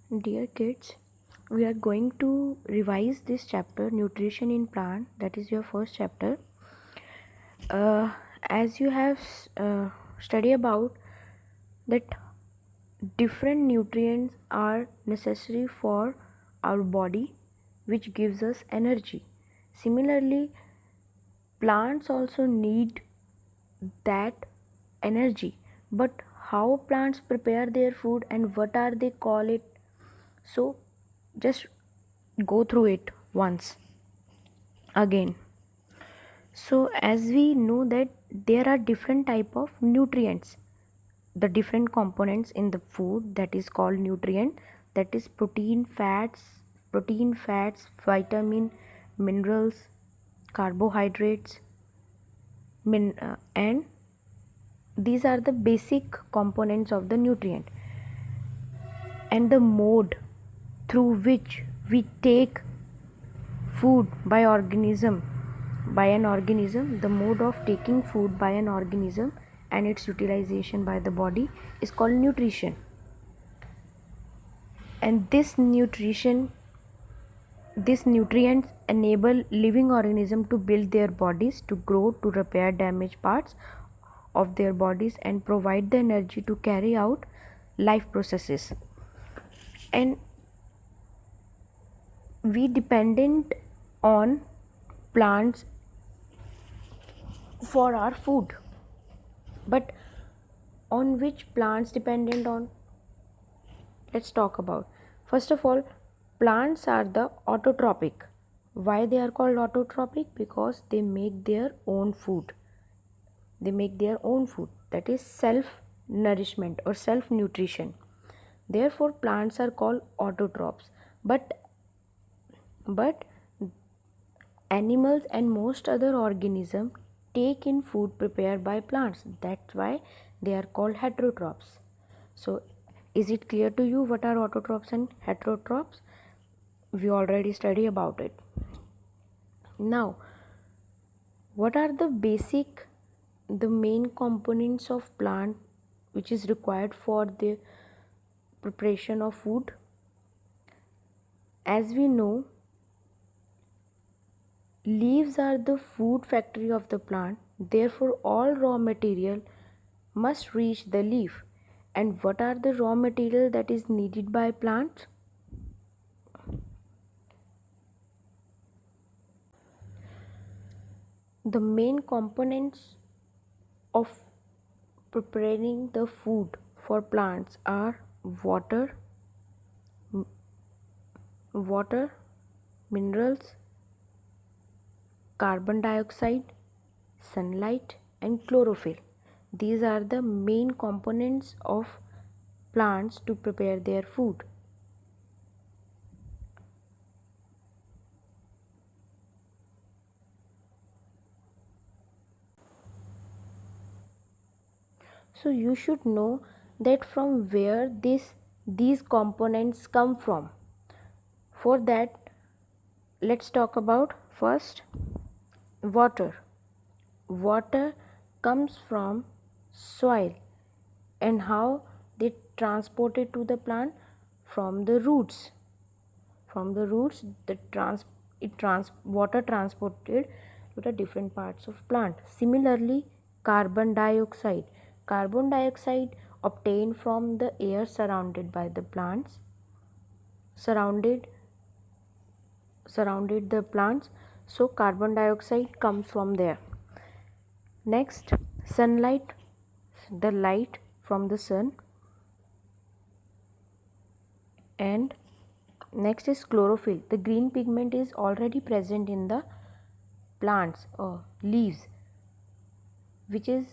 Dear kids, we are going to revise this chapter, Nutrition in Plant. That is your first chapter. As you have studied about that different nutrients are necessary for our body, which gives us energy. Similarly, plants also need that energy. But how plants prepare their food and what are they call it? So just go through it once again. So as we know that there are different type of nutrients, the different components in the food, that is called nutrient, that is protein fats, vitamin, minerals, carbohydrates, and these are the basic components of the nutrient. And the mode through which we take food by an organism, the mode of taking food by an organism and its utilization by the body is called nutrition. And these nutrients enable living organisms to build their bodies, to grow, to repair damaged parts of their bodies, and provide the energy to carry out life processes. And we dependent on plants for our food. But on which plants dependent on? Let's talk about. First of all, plants are the autotrophic. Why they are called autotrophic? Because they make their own food. They make their own food. That is self nourishment or self nutrition. Therefore, plants are called autotrophs. But animals and most other organisms take in food prepared by plants. That's why they are called heterotrophs. So is it clear to you what are autotrophs and heterotrophs? We already studied about it. Now, what are the main components of plant which is required for the preparation of food? As we know, leaves are the food factory of the plant. Therefore, all raw material must reach the leaf. And what are the raw material that is needed by plants? The main components of preparing the food for plants are water, minerals, carbon dioxide, sunlight, and chlorophyll. These are the main components of plants to prepare their food. So you should know that from where these components come from. For that, let's talk about first water. Water comes from soil, and how they transport it to the plant? From the roots. From the roots, water transported to the different parts of plant. Similarly, carbon dioxide. Carbon dioxide obtained from the air surrounded by the plants, surrounded the plants. So carbon dioxide comes from there. Next, sunlight, the light from the sun. And next is chlorophyll. The green pigment is already present in the plants or leaves, which is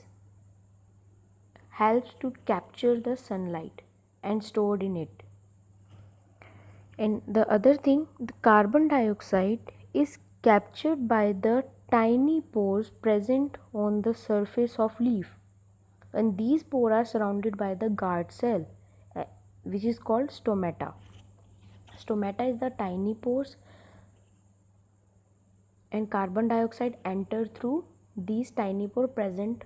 helps to capture the sunlight and stored in it. And the other thing, the carbon dioxide is captured by the tiny pores present on the surface of leaf, and these pores are surrounded by the guard cell, which is called stomata. Stomata is the tiny pores, and carbon dioxide enter through these tiny pores present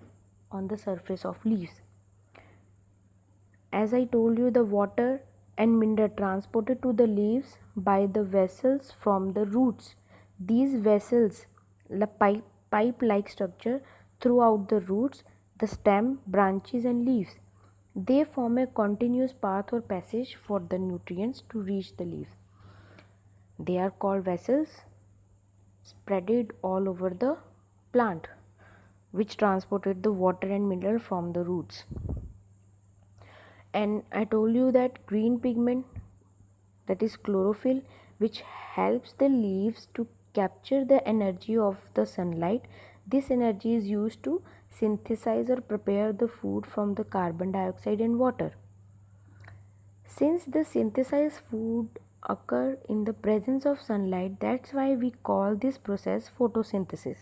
on the surface of leaves. As I told you, the water and mineral transported to the leaves by the vessels from the roots. These vessels, the pipe-like structure throughout the roots, the stem, branches and leaves. They form a continuous path or passage for the nutrients to reach the leaves. They are called vessels spreaded all over the plant, which transported the water and mineral from the roots. And I told you that green pigment, that is chlorophyll, which helps the leaves to capture the energy of the sunlight. This energy is used to synthesize or prepare the food from the carbon dioxide and water. Since the synthesized food occur in the presence of sunlight, that's why we call this process photosynthesis.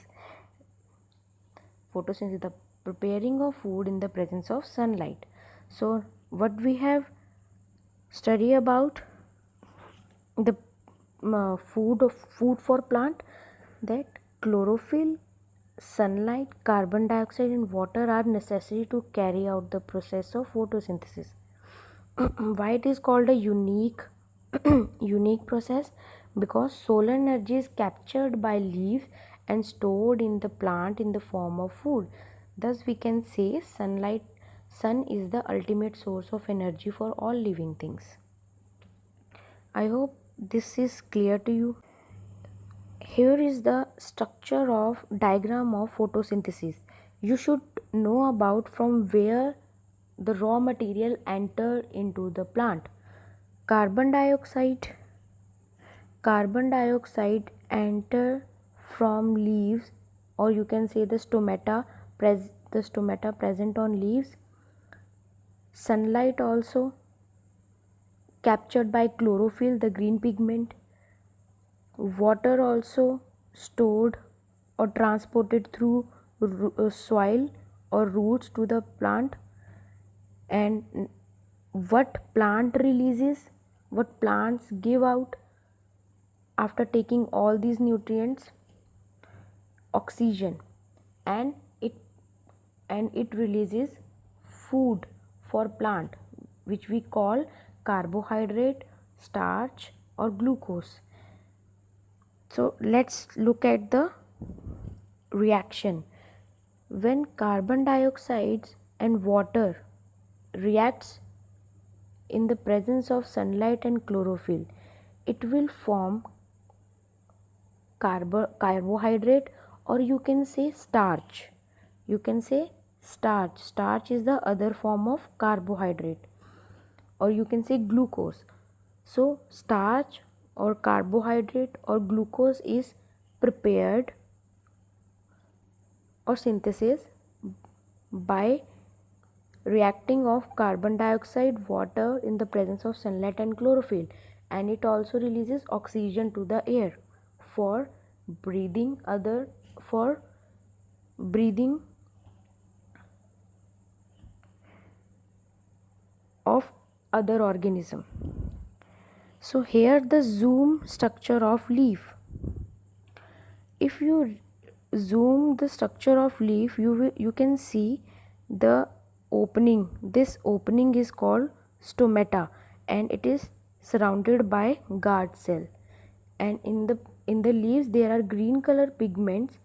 Photosynthesis, the preparing of food in the presence of sunlight. So what we have studied about the food for plant, that chlorophyll, sunlight, carbon dioxide and water are necessary to carry out the process of photosynthesis. Why it is called a unique unique process? Because solar energy is captured by leaves and stored in the plant in the form of food. Thus we can say sun is the ultimate source of energy for all living things. I hope this is clear to you. Here is the structure of diagram of photosynthesis. You should know about from where the raw material enter into the plant. Carbon dioxide enter from leaves, or you can say the stomata present on leaves. Sunlight also captured by chlorophyll, the green pigment. Water also stored or transported through soil or roots to the plant. And what plants give out after taking all these nutrients? Oxygen. And it releases food for plant, which we call carbohydrate, starch or glucose. So let's look at the reaction. When carbon dioxide and water reacts in the presence of sunlight and chlorophyll, it will form carbohydrate, or you can say starch. Starch is the other form of carbohydrate, or you can say glucose. So starch or carbohydrate or glucose is prepared or synthesis by reacting of carbon dioxide, water in the presence of sunlight and chlorophyll, and it also releases oxygen to the air for breathing of other organism. So here the zoom structure of leaf. If you zoom the structure of leaf, you can see the opening. This opening is called stomata, and it is surrounded by guard cell. And in the leaves there are green color pigments,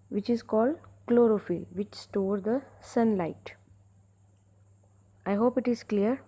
which is called chlorophyll, which store the sunlight. I hope it is clear.